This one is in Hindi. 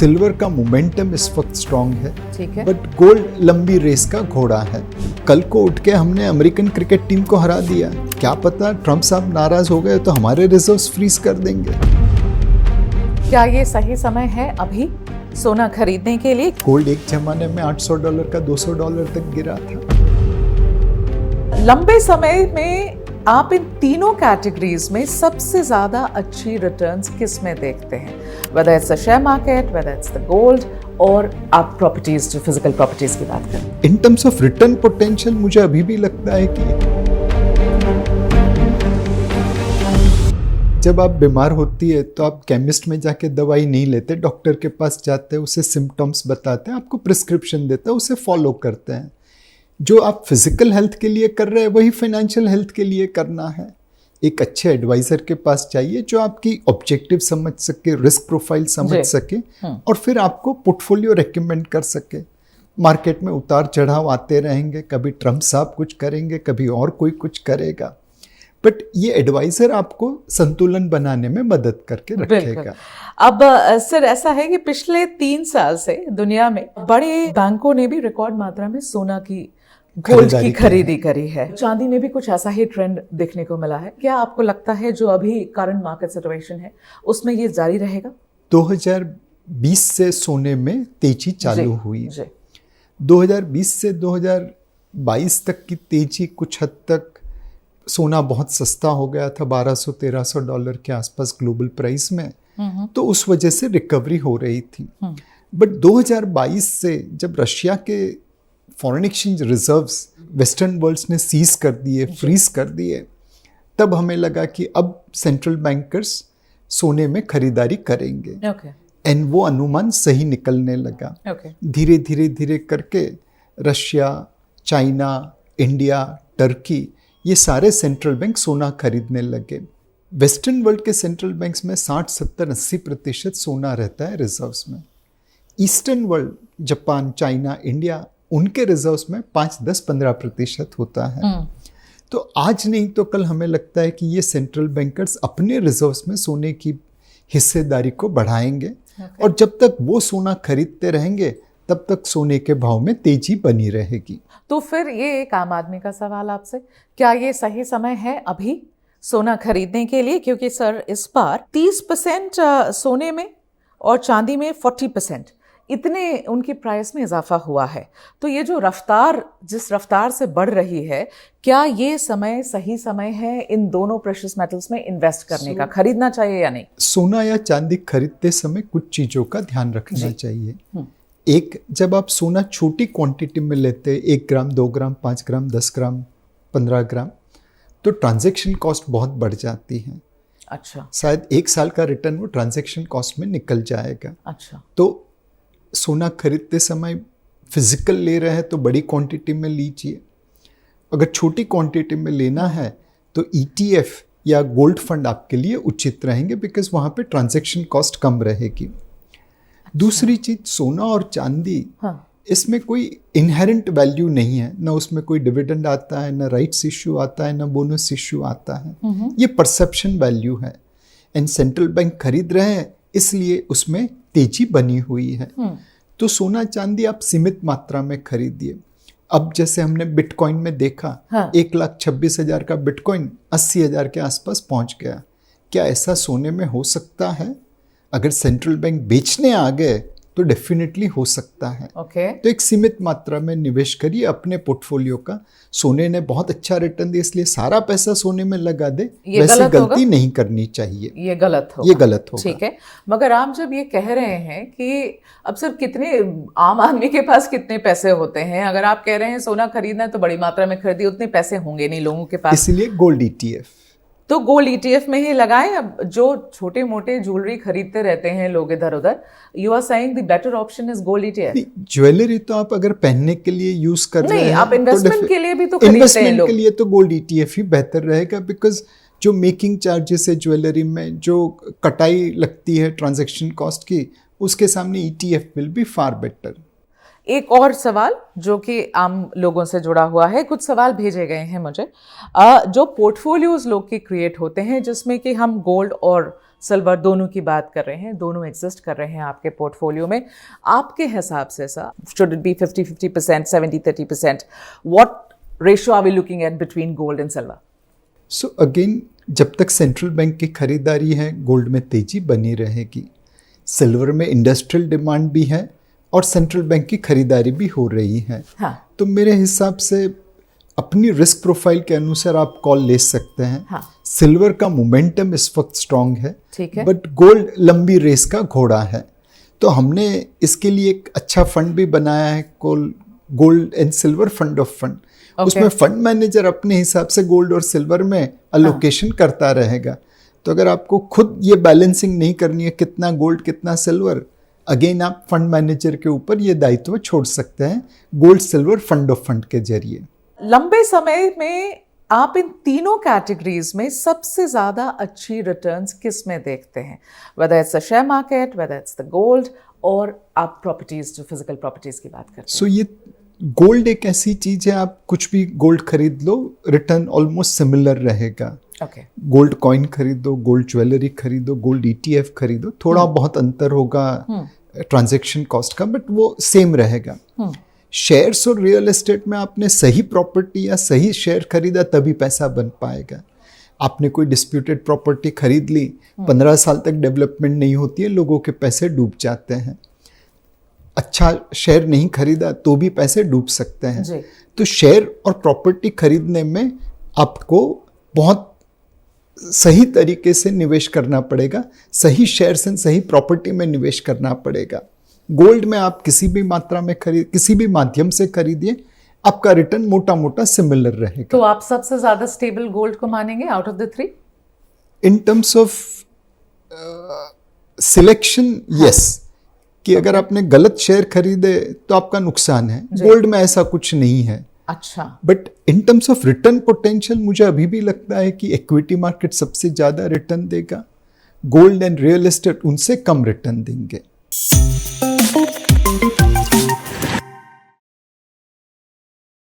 सिल्वर का मोमेंटम इस वक्त स्ट्रांग है, ठीक है, बट गोल्ड लंबी रेस का घोड़ा है। कल को उठ के हमने अमेरिकन क्रिकेट टीम को हरा दिया, क्या पता ट्रम्प साहब नाराज हो गए तो हमारे रिजर्व्स फ्रीज कर देंगे। क्या ये सही समय है अभी सोना खरीदने के लिए? गोल्ड एक जमाने में $800 का $200 तक गिरा था। लंबे समय में आप इन तीनों कैटेगरीज में सबसे ज्यादा अच्छी रिटर्न्स किस में देखते हैं? Whether it's the share market, whether it's the gold, और आप प्रॉपर्टीज, जो फिजिकल प्रॉपर्टीज की बात करें। In terms of return potential मुझे अभी भी लगता है कि जब आप बीमार होती है तो आप केमिस्ट में जाके दवाई नहीं लेते, डॉक्टर के पास जाते हैं, उसे सिम्टम्स बताते हैं, आपको प्रिस्क्रिप्शन देता है, उसे फॉलो करते हैं। जो आप फिजिकल हेल्थ के लिए कर रहे हैं वही फाइनेंशियल हेल्थ के लिए करना है। एक अच्छे एडवाइजर के पास चाहिए जो आपकी ऑब्जेक्टिव समझ सके, रिस्क प्रोफाइल समझ सके और फिर आपको पोर्टफोलियो रेकमेंड कर सके। मार्केट में उतार चढ़ाव आते रहेंगे, कभी ट्रम्प साहब कुछ करेंगे, कभी और कोई कुछ करेगा, बट ये एडवाइजर आपको संतुलन बनाने में मदद करके रखेगा। अब सर ऐसा है कि पिछले 3 साल से दुनिया में बड़े बैंकों ने भी रिकॉर्ड मात्रा में सोना की, गोल्ड की खरीदी करी है। चांदी में भी कुछ ऐसा ही ट्रेंड देखने को मिला है। क्या आपको लगता है जो अभी करंट मार्केट सिचुएशन है उसमें ये जारी रहेगा? 2020 से सोने में तेजी चालू हुई। 2020 से 2022 तक की तेजी कुछ हद तक सोना बहुत सस्ता हो गया था, $1200-1300 के आसपास ग्लोबल प्राइस में, तो उस वजह से रिकवरी हो रही थी। बट 2022 से जब रशिया के foreign exchange reserves western worlds ने सीज कर दिए, फ्रीज कर दिए, तब हमें लगा कि अब सेंट्रल बैंकर्स सोने में खरीदारी करेंगे। एंड वो अनुमान सही निकलने लगा। धीरे धीरे धीरे करके रशिया, चाइना, इंडिया, टर्की, ये सारे सेंट्रल बैंक सोना खरीदने लगे। वेस्टर्न वर्ल्ड के सेंट्रल बैंक्स में 60, 70, 80% सोना रहता है रिजर्व्स में। Eastern world, Japan, China, India, उनके रिजर्व्स में 5, 10, 15% होता है। तो आज नहीं तो कल हमें लगता है कि ये सेंट्रल बैंकर्स अपने रिजर्व्स में सोने की हिस्सेदारी को बढ़ाएंगे। और जब तक वो सोना खरीदते रहेंगे तब तक सोने के भाव में तेजी बनी रहेगी। तो फिर ये एक आम आदमी का सवाल आपसे, क्या ये सही समय है अभी सोना खरीदने के लिए? क्योंकि सर इस बार 30% सोने में और चांदी में 40% इतने उनकी प्राइस में इजाफा हुआ है। तो ये जो रफ्तार, जिस रफ्तार से बढ़ रही है, क्या ये समय सही समय है इन दोनों प्रेशियस मेटल्स में इन्वेस्ट करने का? खरीदना चाहिए या नहीं? सोना या चांदी खरीदते समय कुछ चीजों का ध्यान रखना चाहिए। एक, जब आप सोना छोटी क्वांटिटी में लेते हैं, 1 ग्राम, 2 ग्राम, 5 ग्राम, 10 ग्राम, 15 ग्राम, तो ट्रांजैक्शन कॉस्ट बहुत बढ़ जाती है। अच्छा। शायद 1 साल का रिटर्न वो ट्रांजैक्शन कॉस्ट में निकल जाएगा। अच्छा। तो सोना खरीदते समय फिजिकल ले रहे हैं तो बड़ी क्वांटिटी में लीजिए। अगर छोटी क्वांटिटी में लेना है तो ETF या गोल्ड फंड आपके लिए उचित रहेंगे, बिकॉज वहाँ पे ट्रांजैक्शन कॉस्ट कम रहेगी। दूसरी चीज, सोना और चांदी, इसमें कोई इनहेरेंट वैल्यू नहीं है, ना उसमें कोई डिविडेंड आता है, ना राइट्स इश्यू आता है, ना बोनस इश्यू आता है। ये परसेप्शन वैल्यू है। एंड सेंट्रल बैंक खरीद रहे हैं इसलिए उसमें तेजी बनी हुई है। तो सोना चांदी आप सीमित मात्रा में खरीदिए। अब जैसे हमने बिटकॉइन में देखा, 1,26,000 का बिटकॉइन 80,000 के आसपास पहुंच गया। क्या ऐसा सोने में हो सकता है? अगर सेंट्रल बैंक बेचने आ गए तो डेफिनेटली हो सकता है। तो एक सीमित मात्रा में निवेश करिए अपने पोर्टफोलियो का। सोने ने बहुत अच्छा रिटर्न दिया इसलिए सारा पैसा सोने में लगा दे, वैसी गलती नहीं करनी चाहिए। ये गलत होगा। ठीक है, मगर आप जब ये कह रहे हैं कि अब सर कितने आम आदमी के पास कितने पैसे होते हैं, अगर आप कह रहे हैं सोना खरीदना है तो बड़ी मात्रा में खरीदिए, उतने पैसे होंगे नहीं लोगों के पास, इसलिए गोल्ड ETF। तो गोल्ड ETF में ही लगाएं। अब जो छोटे मोटे ज्वेलरी खरीदते रहते हैं लोग इधर उधर, you are saying the better option is gold ETF। Jewellery तो आप अगर पहनने के लिए यूज कर रहे हैं, आप इन्वेस्टमेंट के लिए भी तो खरीदते हैं लोग। इन्वेस्टमेंट के लिए तो गोल्ड ETF ही बेहतर रहेगा, बिकॉज जो मेकिंग चार्जेस है ज्वेलरी में, जो कटाई लगती है ट्रांजैक्शन कॉस्ट की, उसके सामने ETF will be far better. एक और सवाल जो कि आम लोगों से जुड़ा हुआ है, कुछ सवाल भेजे गए हैं मुझे। जो पोर्टफोलियोज लोग के क्रिएट होते हैं जिसमें कि हम गोल्ड और सिल्वर दोनों की बात कर रहे हैं, दोनों एग्जिस्ट कर रहे हैं आपके पोर्टफोलियो में, आपके हिसाब से sir should it be 50-50%, 70-30%? What ratio are we looking at between gold and silver? So again, जब तक सेंट्रल बैंक की खरीदारी है, गोल्ड में तेजी बनी रहेगी। सिल्वर में इंडस्ट्रियल डिमांड भी है और सेंट्रल बैंक की खरीदारी भी हो रही है। हाँ। तो मेरे हिसाब से अपनी रिस्क प्रोफाइल के अनुसार आप कॉल ले सकते हैं। हाँ। सिल्वर का मोमेंटम इस वक्त स्ट्रांग है, ठीक है, बट गोल्ड लंबी रेस का घोड़ा है। तो हमने इसके लिए एक अच्छा फंड भी बनाया है, gold and silver fund of fund. उसमें फंड मैनेजर अपने हिसाब से गोल्ड और सिल्वर में अलोकेशन करता रहेगा। तो अगर आपको खुद ये बैलेंसिंग नहीं करनी है कितना गोल्ड कितना सिल्वर, अगेन आप फंड मैनेजर के ऊपर ये दायित्व छोड़ सकते हैं gold silver fund of fund के जरिए। लंबे समय में आप इन तीनों कैटेगरीज में सबसे ज्यादा अच्छी रिटर्न्स किस में देखते हैं? Whether it's the share market, whether it's the gold, और आप प्रॉपर्टीज, जो फिजिकल प्रॉपर्टीज की बात करते हैं। सो ये गोल्ड एक ऐसी चीज है, आप कुछ भी गोल्ड खरीद लो, रिटर्न ऑलमोस्ट सिमिलर रहेगा। गोल्ड कॉइन खरीदो, गोल्ड ज्वेलरी खरीदो, गोल्ड ETF खरीदो, थोड़ा बहुत अंतर होगा ट्रांजैक्शन कॉस्ट का, बट वो सेम रहेगा। शेयर्स और रियल एस्टेट में आपने सही प्रॉपर्टी या सही शेयर खरीदा तभी पैसा बन पाएगा। आपने कोई डिस्प्यूटेड प्रॉपर्टी खरीद ली, 15 साल तक डेवलपमेंट नहीं होती है, लोगों के पैसे डूब जाते हैं। अच्छा शेयर नहीं खरीदा तो भी पैसे डूब सकते हैं। तो शेयर और प्रॉपर्टी खरीदने में आपको बहुत सही तरीके से निवेश करना पड़ेगा, सही शेयर से सही प्रॉपर्टी में निवेश करना पड़ेगा। गोल्ड में आप किसी भी मात्रा में किसी भी माध्यम से खरीदिए, आपका रिटर्न मोटा मोटा सिमिलर रहेगा। तो आप सबसे ज्यादा स्टेबल गोल्ड को मानेंगे out of the 3? In terms of selection, yes, कि अगर आपने गलत शेयर खरीदे तो आपका नुकसान है। गोल्ड में ऐसा कुछ नहीं है। अच्छा, but in terms of return potential मुझे अभी भी लगता है कि इक्विटी मार्केट सबसे ज्यादा रिटर्न देगा, गोल्ड एंड रियल एस्टेट उनसे कम रिटर्न देंगे।